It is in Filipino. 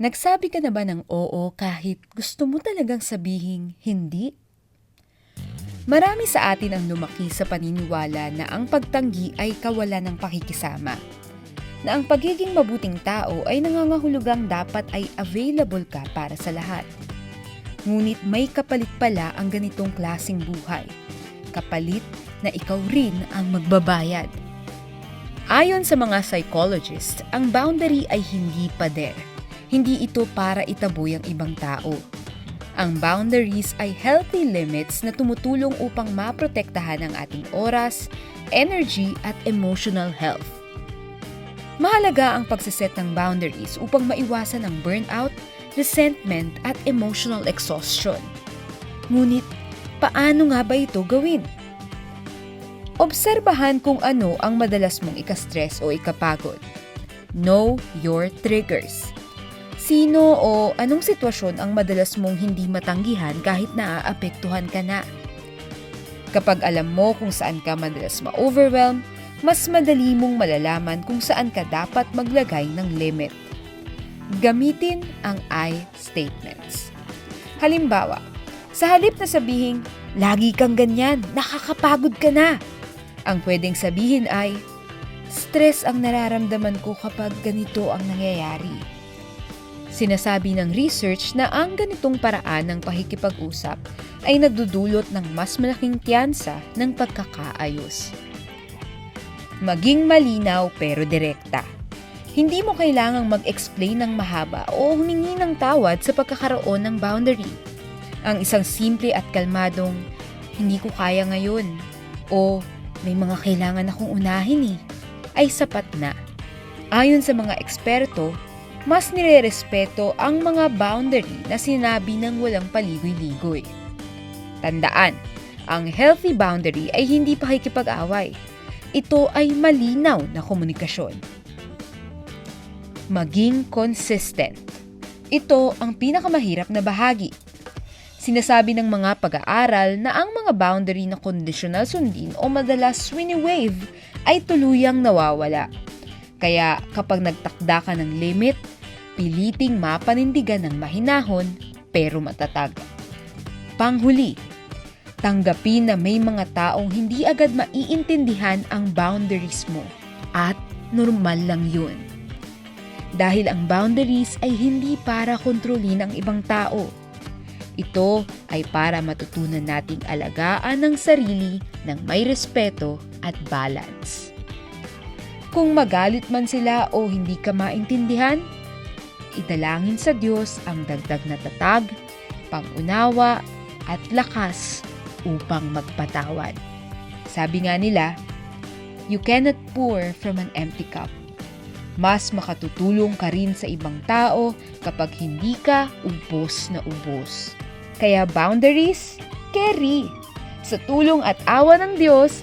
Nagsabi ka na ba ng oo kahit gusto mo talagang sabihing hindi? Marami sa atin ang lumaki sa paniniwala na ang pagtanggi ay kawalan ng pakikisama. Na ang pagiging mabuting tao ay nangangahulugang dapat ay available ka para sa lahat. Ngunit may kapalit pala ang ganitong klaseng buhay. Kapalit na ikaw rin ang magbabayad. Ayon sa mga psychologist, ang boundary ay hindi pader. Hindi ito para itaboy ang ibang tao. Ang boundaries ay healthy limits na tumutulong upang maprotektahan ang ating oras, energy at emotional health. Mahalaga ang pagsiset ng boundaries upang maiwasan ang burnout, resentment at emotional exhaustion. Ngunit, paano nga ba ito gawin? Obserbahan kung ano ang madalas mong ika-stress o ikapagod. Know your triggers. Sino o anong sitwasyon ang madalas mong hindi matanggihan kahit naaapektuhan ka na? Kapag alam mo kung saan ka madalas ma-overwhelm, mas madali mong malalaman kung saan ka dapat maglagay ng limit. Gamitin ang I statements. Halimbawa, sa halip na sabihing, lagi kang ganyan, nakakapagod ka na. Ang pwedeng sabihin ay, stress ang nararamdaman ko kapag ganito ang nangyayari. Sinasabi ng research na ang ganitong paraan ng pakikipag-usap ay nagdudulot ng mas malaking tiyansa ng pagkakaayos. Maging malinaw pero direkta. Hindi mo kailangang mag-explain ng mahaba o humingi ng tawad sa pagkakaroon ng boundary. Ang isang simple at kalmadong, hindi ko kaya ngayon, o may mga kailangan akong unahin ay sapat na. Ayon sa mga eksperto, mas nirerespeto ang mga boundary na sinabi ng walang paligoy-ligoy. Tandaan, ang healthy boundary ay hindi pakikipag-away. Ito ay malinaw na komunikasyon. Maging consistent. Ito ang pinakamahirap na bahagi. Sinasabi ng mga pag-aaral na ang mga boundary na conditional sundin o madalas wini-wave ay tuluyang nawawala. Kaya kapag nagtakda ka ng limit, piliting mapanindigan ng mahinahon pero matatag. Panghuli, tanggapin na may mga taong hindi agad maiintindihan ang boundaries mo at normal lang yun. Dahil ang boundaries ay hindi para kontrolin ang ibang tao. Ito ay para matutunan nating alagaan ang sarili ng may respeto at balance. Kung magalit man sila o hindi ka maintindihan, idalangin sa Diyos ang dagdag na tatag, pangunawa at lakas upang magpatawad. Sabi nga nila, you cannot pour from an empty cup. Mas makatutulong ka rin sa ibang tao kapag hindi ka ubos na ubos. Kaya boundaries, carry. Sa tulong at awa ng Diyos,